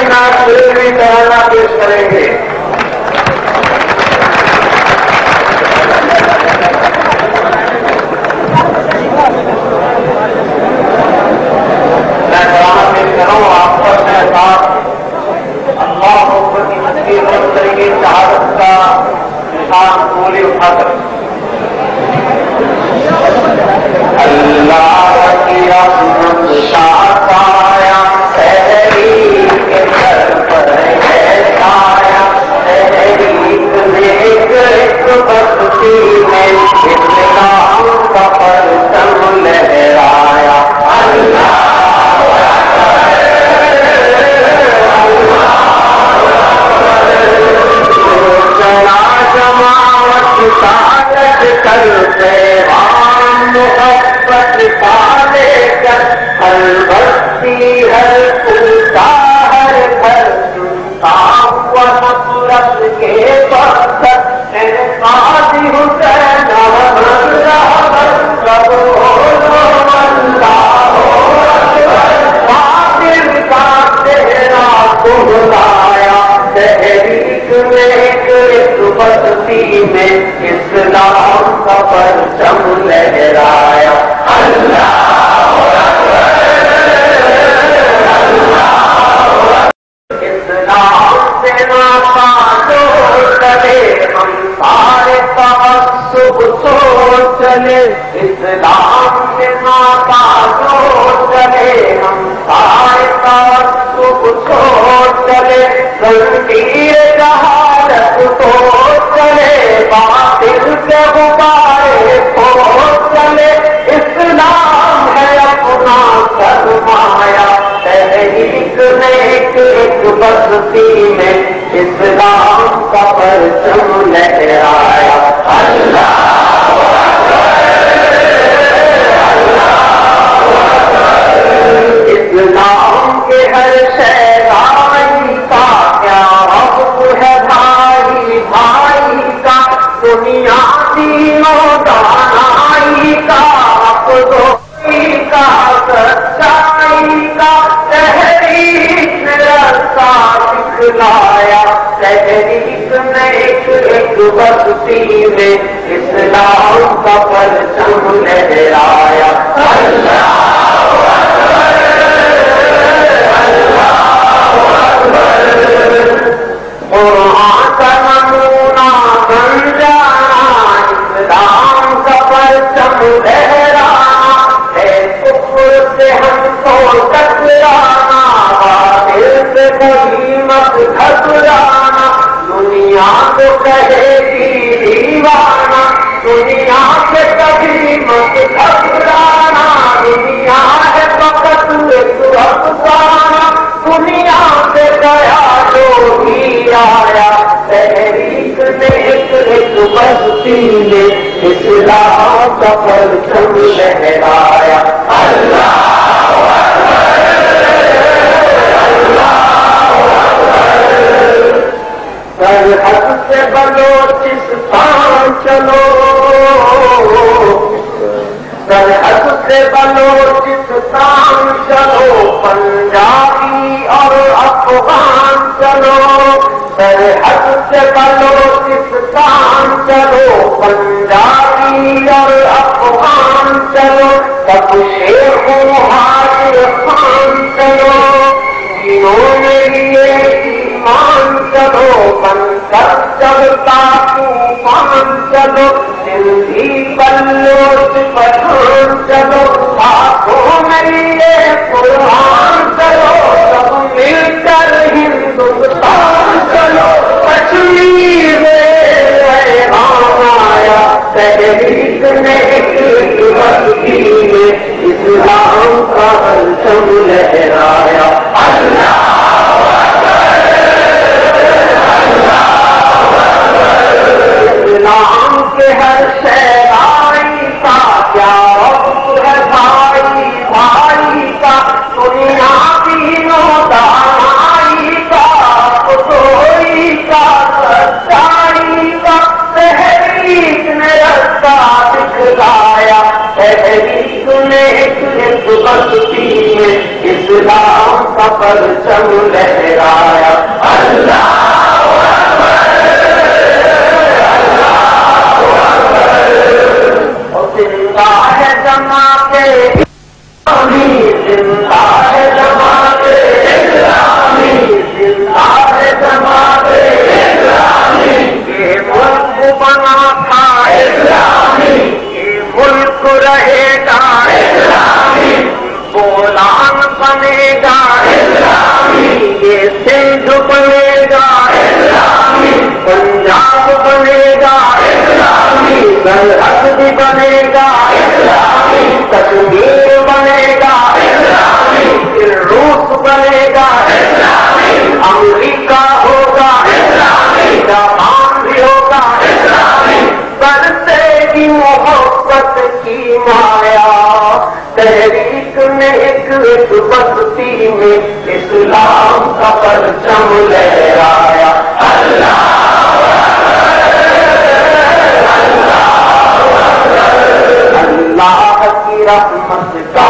ناز بریلوی ترانہ پیش کریں گے. میں ترانہ پیش کر رہا ہوں. آپ پر میں ساتھ اللہ اکبر کی تصویر اور طریقے شہادت کا نشان بولی اٹھا کر اللہ کی رحمت شایا تحریک کے سر پر ہے چھایا تحریک میں ایک بستی میں اسلام کا پرچم لہرایا. اللہ ساجد کر پیغام محبت پالے کر ہر بستی ہر کوتا ہر گھر سنتا ہوا نفرت کے پتھر قاضی حسین سب باطل کا چہرہ کھلایا تحریک میں ایک بستی میں اسلام کا پرچم لہرایا. اللہ اسلام سے ناپا جوڑ چلے ہم سارے تعصب چھوڑ چلے. اسلام سے ناپا جوڑ چلے ہم سارے تعصب چھوڑ چلے. تنقیر جہالت توڑ چلے باطل کے غبارے توڑ چلے. اسلام ہے اپنا سرمایہ تحریک میں ایک بستی میں اسلام کا پرچم لہرایا. اللہ اسلام کے ہر شہرائی کا کیا حق ہے بھائی بھائی کا. دنیا تینوں دانائی کا اپنی کا سچائی کا تحریک نے رستہ دکھلایا. تحریک میں ایک بستی میں اسلام کا پرچم لہرایا. اللہ قرآن کا نمونہ بن جانا اسلام کا پرچم لہرانا ہے. کفر سے ہم کو ٹکرانا باطل سے کبھی مت گھبرانا. دنیا کو کہے گی دیوانہ دنیا سے کبھی مت گھبرانا. دنیا ہے فقط ایک افسانہ دنیا سے گیا جو بھی آیا. تحریک میں ایک بستی میں اسلام کا پرچم لہرایا. اللہ سرحد سے بلوچستان چلو سرحد سے بلوچستان چلو پنجابی اور افغان چلو. سرحد سے بلوچستان چلو پنجابی اور افغان چلو. سب شیخ و حاجر خان چلو جنہوں نے لیے ایمان چلو. بن کر چلتا طوفان چلو سندھی بلوچ پٹھان چلو. ہاتھوں میں لیے قرآن چلو سب مل کر ہندوستان چلو. کشمیر میں پیغام آیا تحریک میں ایک بستی میں اسلام کا پرچم لہرایا. اللہ اسلام کے ہر شہرائی کا کیا وقت ہے بھائی بھائی کا. دنیا پرچم لہرایا اللہ زندہ ہے جماعت اسلامی، زندہ ہے جماعت اسلامی، زندہ ہے جماعت اسلامی، یہ ملک بنا تھا اسلامی، یہ ملک رہے گا اسلامی، بولان بنے گا اسلامی، یہ سندھ بنے گا اسلامی، پنجاب بنے گا اسلامی، سرحد بھی بنے گا اسلامی، کشمیر بنے گا اسلامی، پھر روس بنے گا اسلامی، امریکہ ہوگا اسلامی، جاپان بھی ہوگا اسلامی، برسے گی محبت کی مایا، تحریک نے ایک بستی میں اسلام کا پرچم لہرایا اللہ اللہ کی رحمت کا